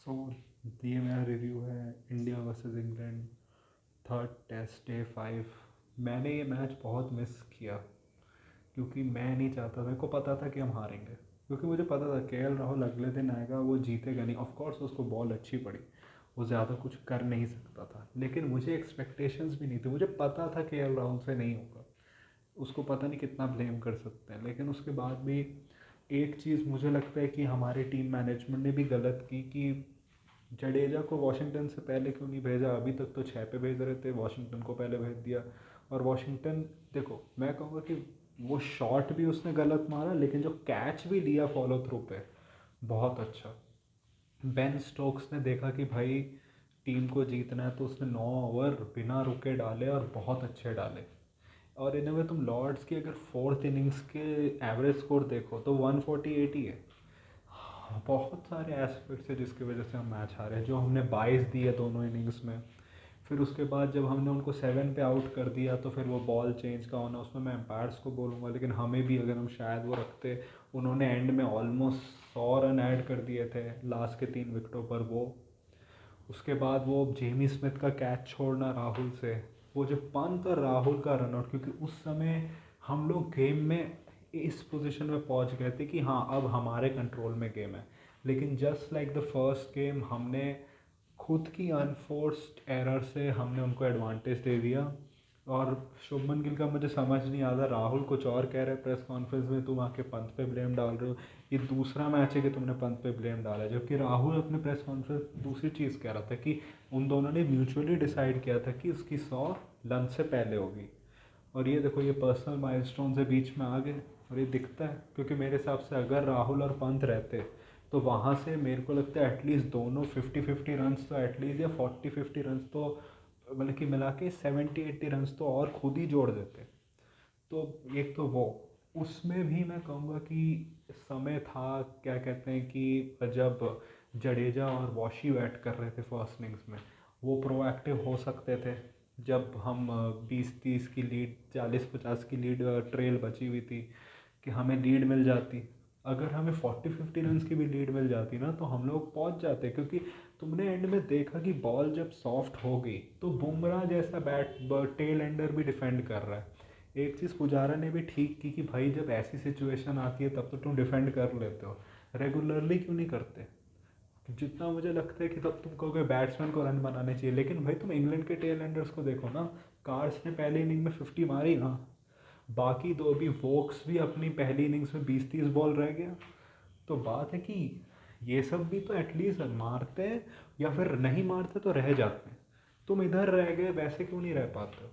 सो ये मेरा रिव्यू है India versus England, third test day 5। मैंने ये मैच बहुत मिस किया क्योंकि मैं नहीं चाहता, मेरे को पता था कि हम हारेंगे, क्योंकि मुझे पता था केएल राहुल अगले दिन आएगा, वो जीतेगा नहीं। ऑफ कोर्स उसको बॉल अच्छी पड़ी, वो ज़्यादा कुछ कर नहीं सकता था, लेकिन मुझे एक्सपेक्टेशंस भी नहीं थे। मुझे पता था केएल राहुल से नहीं होगा, उसको पता नहीं कितना ब्लेम कर सकते हैं। लेकिन उसके बाद भी एक चीज़ मुझे लगता है कि हमारी टीम मैनेजमेंट ने भी गलत की कि जडेजा को वॉशिंगटन से पहले क्यों नहीं भेजा। अभी तक तो 6 पे भेज रहे थे, वॉशिंगटन को पहले भेज दिया। और वॉशिंगटन, देखो मैं कहूँगा कि वो शॉट भी उसने गलत मारा, लेकिन जो कैच भी लिया फॉलो थ्रू पे, बहुत अच्छा। बेन स्टोक्स ने देखा कि भाई टीम को जीतना है, तो उसने 9 ओवर बिना रुके डाले और बहुत अच्छे डाले। और इन वे तुम लॉर्ड्स की अगर फोर्थ इनिंग्स के एवरेज स्कोर देखो तो 148 ही है। बहुत सारे एस्पेक्ट्स है जिसकी वजह से हम मैच हारे हैं, जो हमने 22 दिए दोनों इनिंग्स में। फिर उसके बाद जब हमने उनको 7 पे आउट कर दिया, तो फिर वो बॉल चेंज का होना, उसमें मैं एम्पायर्स को बोलूँगा, लेकिन हमें भी अगर हम शायद वो रखते। उन्होंने एंड में ऑलमोस्ट 100 रन ऐड कर दिए थे लास्ट के 3 विकेटों पर। वो उसके बाद वो जेमी स्मिथ का कैच छोड़ना राहुल से, वो जो पंत और राहुल का रनआउट, क्योंकि उस समय हम लोग गेम में इस पोजीशन में पहुंच गए थे कि हाँ अब हमारे कंट्रोल में गेम है। लेकिन just like the first game, हमने खुद की अनफोर्स्ड एरर से हमने उनको एडवांटेज दे दिया। और शुभमन गिल का मुझे समझ नहीं आता, राहुल कुछ और कह रहे हैं प्रेस कॉन्फ्रेंस में, तुम आके पंत पे ब्लेम डाल रहे हो। ये दूसरा मैच है कि तुमने पंत पे ब्लेम डाला है, जबकि राहुल अपने प्रेस कॉन्फ्रेंस दूसरी चीज़ कह रहा था कि उन दोनों ने म्यूचुअली डिसाइड किया था कि उसकी 100 रन से पहले होगी। और ये देखो, ये पर्सनल माइलस्टोन से बीच में आ गए, और ये दिखता है। क्योंकि मेरे हिसाब से अगर राहुल और पंत रहते तो वहाँ से मेरे को लगता है एटलीस्ट दोनों 50-50 रन्स तो एटलीस्ट, या 40-50 रन्स तो, मतलब कि मिला के 70-80 रन्स तो और खुद ही जोड़ देते। तो एक तो वो, उसमें भी मैं कहूँगा कि समय था, क्या कहते हैं कि जब जडेजा और वॉशी बैट कर रहे थे फर्स्ट इनिंग्स में, वो प्रोएक्टिव हो सकते थे। जब हम 20-30 की लीड, 40-50 की लीड, ट्रेल बची हुई थी, कि हमें लीड मिल जाती। अगर हमें 40-50 रन की भी लीड मिल जाती ना, तो हम लोग पहुंच जाते। क्योंकि तुमने एंड में देखा कि बॉल जब सॉफ्ट हो गई, तो बुमराह जैसा बैट टेल एंडर भी डिफेंड कर रहा है। एक चीज़ पुजारा ने भी ठीक की कि भाई जब ऐसी सिचुएशन आती है तब तो तुम डिफेंड कर लेते हो, रेगुलरली क्यों नहीं करते। जितना मुझे लगता है कि तब तुम कहोगे बैट्समैन को रन बनाने चाहिए, लेकिन भाई तुम इंग्लैंड के टेल एंडर्स को देखो ना। कार्स ने पहली इनिंग में 50 मारी ना, बाकी दो भी, वोक्स भी अपनी पहली इनिंग्स में 20-30 बॉल रह गया। तो बात है कि ये सब भी तो एटलीस्ट मारते हैं, या फिर नहीं मारते तो रह जाते हैं। तुम इधर रह गए, वैसे क्यों नहीं रह पाते हो।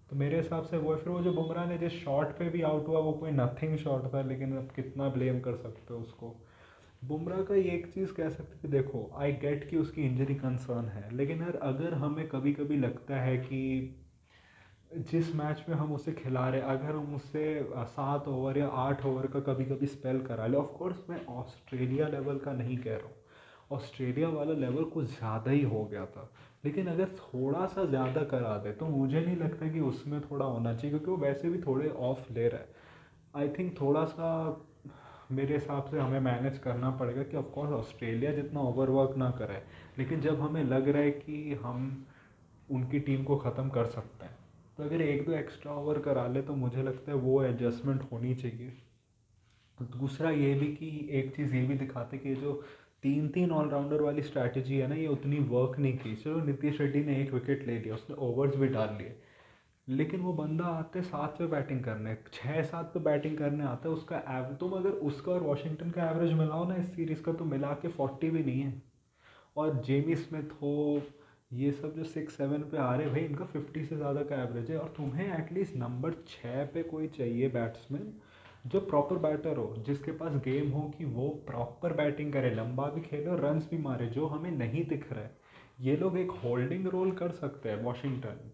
तो मेरे हिसाब से वो है। फिर वो जो बुमराह ने जिस शॉट पे भी आउट हुआ, वो कोई नथिंग शॉट था, लेकिन अब कितना ब्लेम कर सकते हो उसको। बुमराह का ये एक चीज़ कह सकते कि देखो, आई गेट कि उसकी इंजरी कंसर्न है, लेकिन यार अगर हमें कभी कभी लगता है कि जिस मैच में हम उसे खिला रहे, अगर हम उससे 7 ओवर या 8 ओवर का कभी कभी स्पेल करा ले, ऑफ कोर्स मैं ऑस्ट्रेलिया लेवल का नहीं कह रहा हूँ, ऑस्ट्रेलिया वाला लेवल कुछ ज़्यादा ही हो गया था, लेकिन अगर थोड़ा सा ज़्यादा करा दे तो मुझे नहीं लगता कि उसमें थोड़ा होना चाहिए, क्योंकि वो वैसे भी थोड़े ऑफ ले रहा है। आई थिंक थोड़ा सा मेरे हिसाब से हमें मैनेज करना पड़ेगा कि ऑफ कोर्स ऑस्ट्रेलिया जितना ओवरवर्क ना करे, लेकिन जब हमें लग रहा है कि हम उनकी टीम को ख़त्म कर सकते हैं, तो अगर एक दो एक्स्ट्रा ओवर करा ले तो मुझे लगता है वो एडजस्टमेंट होनी चाहिए। दूसरा ये भी कि एक चीज़ ये भी दिखाते कि ये जो 3-3 ऑलराउंडर वाली स्ट्रैटेजी है ना, ये उतनी वर्क नहीं की। चलो नीतीश रेड्डी ने 1 विकेट ले लिया, उसने ओवर्स भी डाल लिए, लेकिन वो बंदा आते 7 पे बैटिंग करने, 6-7 पे बैटिंग करने आता है। उसका तुम अगर उसका और वॉशिंगटन का एवरेज मिलाओ ना इस सीरीज़ का, तो मिला के 40 भी नहीं है। और जेमी स्मिथ हो, ये सब जो 6-7 पे आ रहे, भाई इनका 50 से ज़्यादा का एवरेज है। और तुम्हें एटलीस्ट नंबर 6 पे कोई चाहिए बैट्समैन जो प्रॉपर बैटर हो, जिसके पास गेम हो कि वो प्रॉपर बैटिंग करे, लंबा भी खेले और रन्स भी मारे, जो हमें नहीं दिख रहा है। ये लोग एक होल्डिंग रोल कर सकते हैं वॉशिंगटन,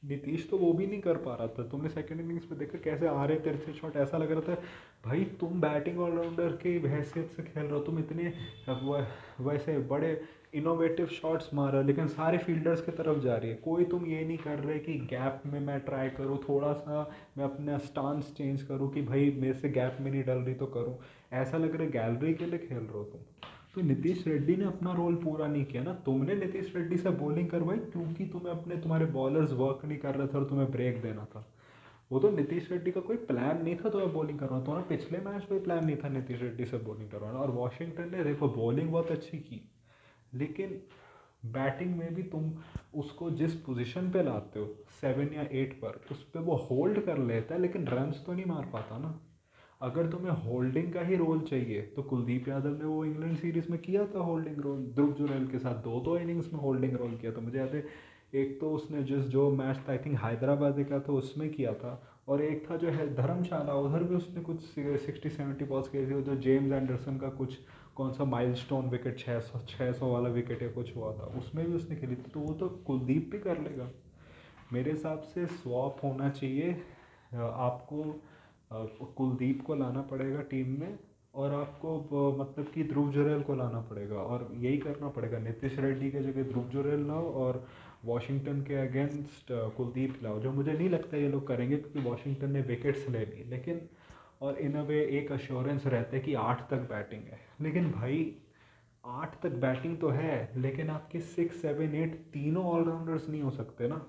नीतीश तो वो भी नहीं कर पा रहा था। तुमने सेकंड इनिंग्स में देखा कैसे आ रहे तिरछे शॉट, ऐसा लग रहा था भाई तुम बैटिंग ऑलराउंडर की हैसियत से खेल रहे हो, तुम इतने वैसे बड़े इनोवेटिव शॉट्स मार रहे हो, लेकिन सारे फील्डर्स की तरफ जा रही है। कोई तुम ये नहीं कर रहे कि गैप में मैं ट्राई करूँ थोड़ा सा, मैं अपना स्टांस चेंज करूँ कि भाई मेरे से गैप में नहीं डल रही तो करूँ। ऐसा लग रहा है गैलरी के लिए खेल रहे हो तुम। तो नीतीश रेड्डी ने अपना रोल पूरा नहीं किया ना, तुमने नीतीश रेड्डी से बॉलिंग करवाई क्योंकि तुम्हारे बॉलर्स वर्क नहीं कर रहे थे और तुम्हें ब्रेक देना था। वो तो नीतीश रेड्डी का कोई प्लान नहीं था तुम्हें बॉलिंग करवाना, तुम्हारा पिछले मैच में प्लान नहीं था नीतीश रेड्डी से बॉलिंग करवाना। और वॉशिंगटन ने देखो बॉलिंग बहुत अच्छी की, लेकिन बैटिंग में भी तुम उसको जिस पोजीशन पे लाते हो 7 या 8 पर, उस पर वो होल्ड कर लेता है लेकिन रन्स तो नहीं मार पाता ना। अगर तुम्हें होल्डिंग का ही रोल चाहिए तो कुलदीप यादव ने वो इंग्लैंड सीरीज में किया था होल्डिंग रोल, ध्रुव जुरैल के साथ दो दो इनिंग्स में होल्डिंग रोल किया था। मुझे याद है एक तो उसने जो मैच था आई थिंक हैदराबाद का था उसमें किया था, और एक था जो है धर्मशाला, उधर भी उसने कुछ 60-70 बॉल्स खेली थी, जो जेम्स एंडरसन का कुछ कौन सा माइलस्टोन विकेट 600 वाला विकेट या कुछ हुआ था, उसमें भी उसने खेली थी। तो वो तो कुलदीप भी कर लेगा। मेरे हिसाब से स्वैप होना चाहिए, आपको कुलदीप को लाना पड़ेगा टीम में, और आपको मतलब कि ध्रुव जुरैल को लाना पड़ेगा, और यही करना पड़ेगा, नीतीश रेड्डी के जगह ध्रुव जुरैल लाओ और वॉशिंगटन के अगेंस्ट कुलदीप लाओ, जो मुझे नहीं लगता ये लोग करेंगे क्योंकि वॉशिंगटन ने विकेट्स ले ली। लेकिन और इन अ वे एक अश्योरेंस रहता है कि 8 तक बैटिंग है, लेकिन भाई 8 तक बैटिंग तो है, लेकिन आपके 6, 7, 8 तीनों ऑलराउंडर्स नहीं हो सकते ना।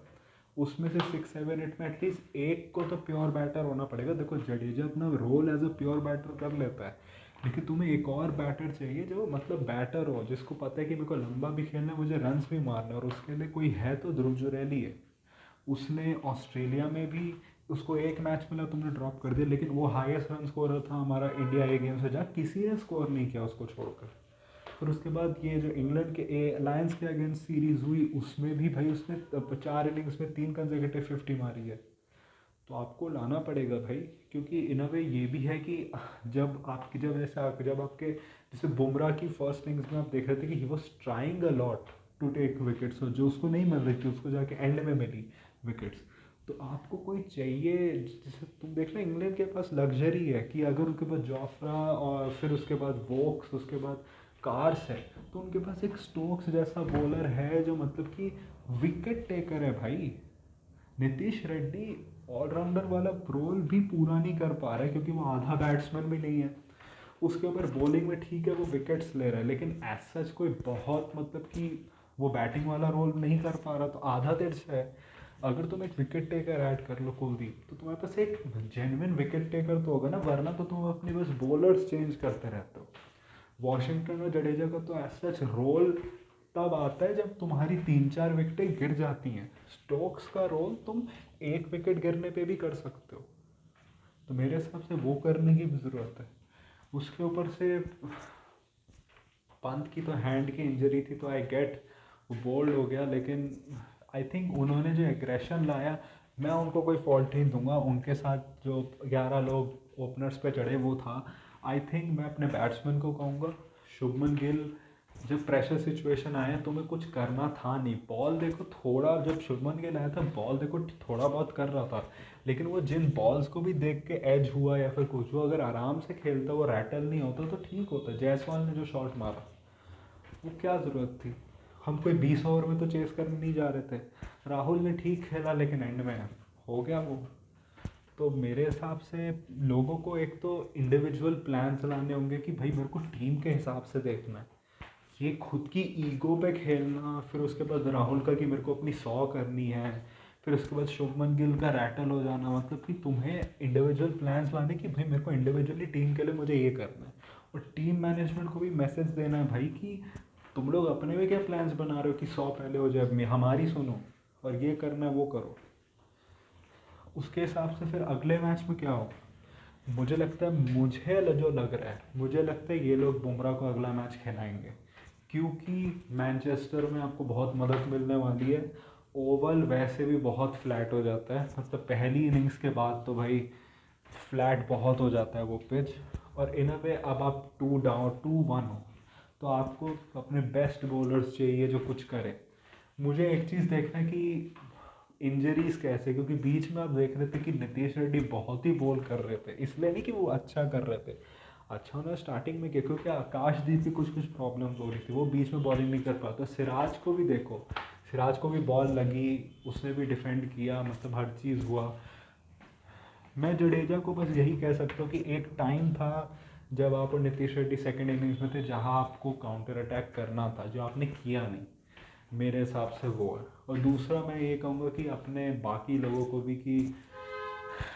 उसमें से 6, 7, 8 में एटलीस्ट एक को तो प्योर बैटर होना पड़ेगा। देखो जडेजा अपना role as a pure batter कर लेता है, लेकिन तुम्हें एक और बैटर चाहिए जो मतलब बैटर हो, जिसको पता है कि मेरे को लंबा भी खेलना है, मुझे रन्स भी मारना है, और उसके लिए कोई है तो ध्रुव जुरैल ही है। उसने ऑस्ट्रेलिया में भी उसको एक मैच मिला, तुमने ड्रॉप कर दिया, लेकिन वो हाईएस्ट रन स्कोरर था हमारा इंडिया ए गेम से, जहाँ किसी ने स्कोर नहीं किया उसको छोड़कर। फिर उसके बाद ये जो इंग्लैंड के अलायंस के अगेंस्ट सीरीज़ हुई, उसमें भी भाई उसने 4 इनिंग्स में 3 कंसेक्यूटिव 50 मारी है। तो आपको लाना पड़ेगा भाई, क्योंकि इन अ वे ये भी है कि जब आपके जैसे बुमराह की फर्स्ट इनिंग्स में आप देख रहे थे कि he was trying a lot to take wickets, जो उसको नहीं मिल रही थी उसको जाके एंड में मिली विकेट्स। तो आपको कोई चाहिए, जैसे तुम देख रहे इंग्लैंड के पास लग्जरी है कि अगर उनके पास जोफ्रा और फिर उसके बाद वोक्स, उसके बाद कार्स है, तो उनके पास एक स्टोक्स जैसा बॉलर है जो मतलब कि विकेट टेकर है भाई। नीतीश रेड्डी ऑलराउंडर वाला रोल भी पूरा नहीं कर पा रहा है क्योंकि वो आधा बैट्समैन भी नहीं है। उसके ऊपर बॉलिंग में ठीक है वो विकेट्स ले रहा है, लेकिन एज सच कोई बहुत मतलब कि वो बैटिंग वाला रोल नहीं कर पा रहा, तो आधा तिरछ है। अगर तुम एक विकेट टेकर ऐड कर लो कुलदीप, तो तुम्हारे पास एक जेन्युइन विकेट टेकर तो होगा ना, वरना तो तुम अपने बस बॉलर्स चेंज करते रहते हो। वॉशिंगटन और जडेजा का तो एज सच रोल तब आता है जब तुम्हारी 3-4 विकेटें गिर जाती हैं। स्टोक्स का रोल तुम एक विकेट गिरने पे भी कर सकते हो, तो मेरे हिसाब से वो करने की भी ज़रूरत है। उसके ऊपर से पंत की तो हैंड की इंजरी थी, तो आई गेट वो बोल्ड हो गया, लेकिन आई थिंक उन्होंने जो एग्रेशन लाया, मैं उनको कोई फॉल्ट नहीं दूंगा, उनके साथ जो 11 लोग ओपनर्स पे चढ़े वो था। आई थिंक मैं अपने बैट्समैन को कहूँगा, शुभमन गिल, जब प्रेशर सिचुएशन आया तुम्हें कुछ करना था नहीं, बॉल देखो थोड़ा, जब शुभमन गिल आया था बॉल देखो थोड़ा बहुत कर रहा था, लेकिन वो जिन बॉल्स को भी देख के एज हुआ या फिर कुछ हुआ, अगर आराम से खेलता वो रैटल नहीं होता तो ठीक होता। जायसवाल ने जो शॉट मारा वो क्या ज़रूरत थी, हम कोई 20 ओवर में तो चेस करने नहीं जा रहे थे। राहुल ने ठीक खेला लेकिन एंड में हो गया वो। तो मेरे हिसाब से लोगों को एक तो इंडिविजुअल प्लान्स लाने होंगे कि भाई मेरे को टीम के हिसाब से देखना है, ये खुद की ईगो पे खेलना, फिर उसके बाद राहुल का कि मेरे को अपनी 100 करनी है, फिर उसके बाद शुभमन गिल का रैटल हो जाना, मतलब कि तुम्हें इंडिविजुअल प्लान्स लाने कि भाई मेरे को इंडिविजुअली टीम के लिए मुझे ये करना है, और टीम मैनेजमेंट को भी मैसेज देना है भाई कि तुम लोग अपने में क्या प्लान्स बना रहे हो कि 100 पहले हो जाए, हमारी सुनो और ये करना है वो करो। उसके हिसाब से फिर अगले मैच में क्या हो, मुझे लगता है, जो लग रहा है, मुझे लगता है ये लोग बुमराह को अगला मैच खिलाएंगे, क्योंकि मैनचेस्टर में आपको बहुत मदद मिलने वाली है। ओवल वैसे भी बहुत फ्लैट हो जाता है, मतलब पहली इनिंग्स के बाद तो भाई फ्लैट बहुत हो जाता है वो पिच, और इन अ वे अब आप 2 डाउन 2-1 हो, तो आपको अपने बेस्ट बॉलर्स चाहिए जो कुछ करें। मुझे एक चीज़ देखना है कि इंजरीज कैसे, क्योंकि बीच में आप देख रहे थे कि नीतीश रेड्डी बहुत ही बॉल कर रहे थे, इसलिए नहीं कि वो अच्छा कर रहे थे, अच्छा उन्होंने स्टार्टिंग में किया क्योंकि आकाशदीप की कुछ कुछ प्रॉब्लम्स हो रही थी, वो बीच में बॉलिंग नहीं कर पाता। सिराज को भी देखो, सिराज को भी बॉल लगी, उसने भी डिफेंड किया, मतलब हर चीज़ हुआ। मैं जडेजा को बस यही कह सकता हूँ कि एक टाइम था जब आप और नीतीश रेड्डी सेकंड इनिंग्स में थे, जहां आपको काउंटर अटैक करना था, जो आपने किया नहीं, मेरे हिसाब से वो है। और दूसरा मैं ये कहूँगा कि अपने बाकी लोगों को भी कि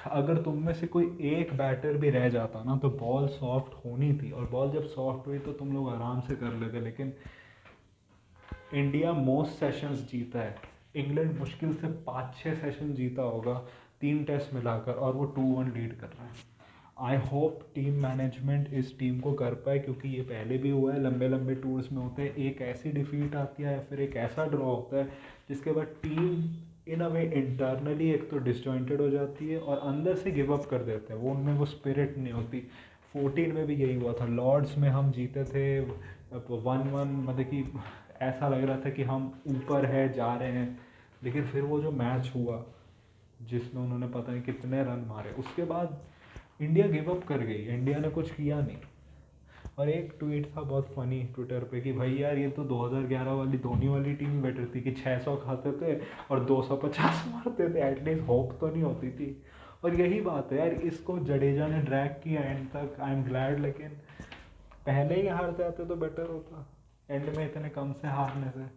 अगर तुम में से कोई एक बैटर भी रह जाता ना, तो बॉल सॉफ्ट होनी थी, और बॉल जब सॉफ्ट हुई तो तुम लोग आराम से कर लेते। लेकिन इंडिया मोस्ट सेशंस जीता है, इंग्लैंड मुश्किल से 5-6 सेशन जीता होगा 3 टेस्ट मिलाकर, और वो 2-1 लीड कर रहा है। आई होप टीम मैनेजमेंट इस टीम को कर पाए, क्योंकि ये पहले भी हुआ है, लंबे लंबे टूर्स में होते हैं, एक ऐसी डिफीट आती है या फिर एक ऐसा ड्रॉ होता है जिसके बाद टीम इन अ वे इंटरनली एक तो डिसजॉइंटेड हो जाती है और अंदर से गिव अप कर देते हैं, वो उनमें वो स्पिरिट नहीं होती। 14 में भी यही हुआ था, लॉर्ड्स में हम जीते थे 1-1, मतलब कि ऐसा लग रहा था कि हम ऊपर है, जा रहे हैं। लेकिन फिर वो जो मैच हुआ जिसमें उन्होंने पता नहीं कितने रन मारे, उसके बाद इंडिया गिव अप कर गई, इंडिया ने कुछ किया नहीं। और एक ट्वीट था बहुत फनी ट्विटर पे कि भाई यार, ये तो 2011 वाली धोनी वाली टीम बेटर थी कि 600 खाते थे और 250 मारते थे, एटलीस्ट होप तो नहीं होती थी। और यही बात है यार, इसको जडेजा ने ड्रैग किया एंड तक, आई एम ग्लैड। लेकिन पहले ही हार जाते तो बेटर होता, एंड में इतने कम से हारने से।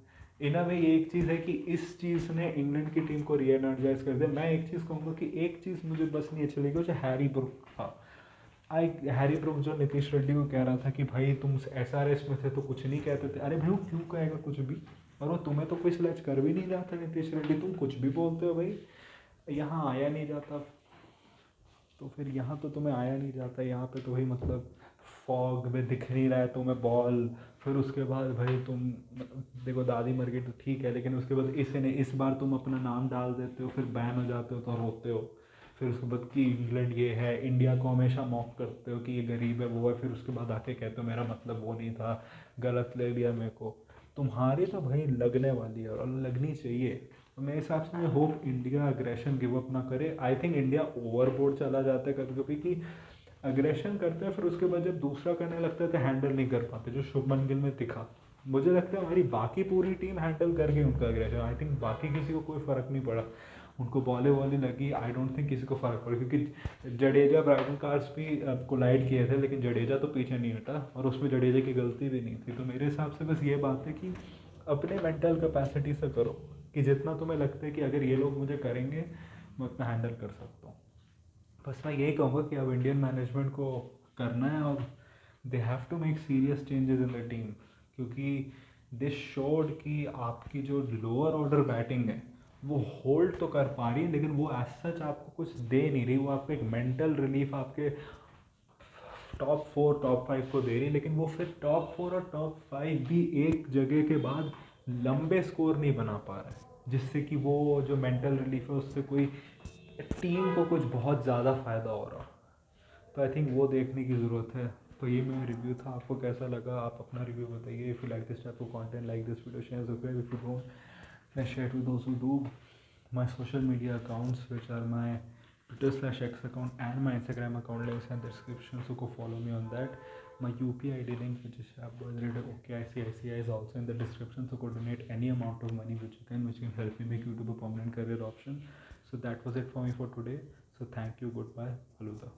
इन अ वे एक चीज़ है कि इस चीज़ ने इंग्लैंड की टीम को री एनर्जाइज कर दिया। मैं एक चीज़ कहूँगा कि एक चीज़ मुझे बस नहीं अच्छी लगी, वो जो हैरी ब्रुक था। हैरी ब्रुक जो नीतीश रेड्डी को कह रहा था कि भाई तुम SRS में थे तो कुछ नहीं कहते थे। अरे भाई वो क्यों कहेगा कुछ भी, और वो तुम्हें तो कोई सिलेक्ट कर भी नहीं रहा था नीतीश रेड्डी, तुम कुछ भी बोलते हो भाई। यहाँ आया नहीं जाता, तो फिर यहाँ तो तुम्हें आया नहीं जाता, यहाँ पे तो भाई मतलब फॉग में दिख नहीं रहा है तुम्हें बॉल। फिर उसके बाद भाई तुम देखो, दादी मर गई तो ठीक है, लेकिन उसके बाद इस बार तुम अपना नाम डाल देते हो, फिर बैन हो जाते हो तो रोते हो। फिर उसके बाद कि इंग्लैंड ये है, इंडिया को हमेशा मॉक करते हो कि ये गरीब है, वो है, फिर उसके बाद आके कहते हो मेरा मतलब वो नहीं था, गलत ले लिया मेरे को। तुम्हारी तो भाई लगने वाली है और लगनी चाहिए। तो मेरे हिसाब से मैं hope India aggression give up ना करे। आई थिंक इंडिया ओवरबोर्ड चला जाता है कभी कभी कि अग्रेशन करते हैं, फिर उसके बाद जब दूसरा करने लगता है तो हैंडल नहीं कर पाते, जो शुभमन गिल में दिखा। मुझे लगता है हमारी बाकी पूरी टीम हैंडल कर गई उनका अग्रेशन। आई थिंक बाकी किसी को कोई फ़र्क नहीं पड़ा, उनको बॉले वॉले लगी, आई डोंट थिंक किसी को फ़र्क पड़ा, क्योंकि जडेजा ब्राइटन कार्स भी कोलाइड किए थे, लेकिन जडेजा तो पीछे नहीं हटा और उसमें जडेजा की गलती भी नहीं थी। तो मेरे हिसाब से बस ये बात है कि अपने मेंटल कैपेसिटी से करो, कि जितना तुम्हें लगता है कि अगर ये लोग मुझे करेंगे मैं उतना हैंडल कर सकता हूँ। बस मैं यही कहूँगा कि अब इंडियन मैनेजमेंट को करना है और they have to make serious changes in the team, क्योंकि दिस शोड कि आपकी जो लोअर ऑर्डर बैटिंग है वो होल्ड तो कर पा रही है, लेकिन वो एज सच आपको कुछ दे नहीं रही। वो आपको एक मेंटल रिलीफ आपके टॉप 4 टॉप 5 को दे रही, लेकिन वो फिर टॉप 4 और टॉप 5 भी एक जगह के बाद लंबे स्कोर नहीं बना पा रहा है, जिससे कि वो जो मेंटल रिलीफ है उससे कोई टीम को कुछ बहुत ज़्यादा फ़ायदा हो रहा। तो आई थिंक वो देखने की ज़रूरत है। तो ये मेरा रिव्यू था, आपको कैसा लगा आप अपना रिव्यू बताइए। If you like this type of content, like this video, share, subscribe if you don't, then share it with those who do. My social media accounts, which are my Twitter/X account and my Instagram account, links in the description, so go follow me on that. My UPI ID link, which is ShapBoyRadio.OKICICI, is also in the description, so go donate any amount of money which you can, which can help me make YouTube a permanent career option. So that was it for me for today. So thank you, goodbye, Faluda.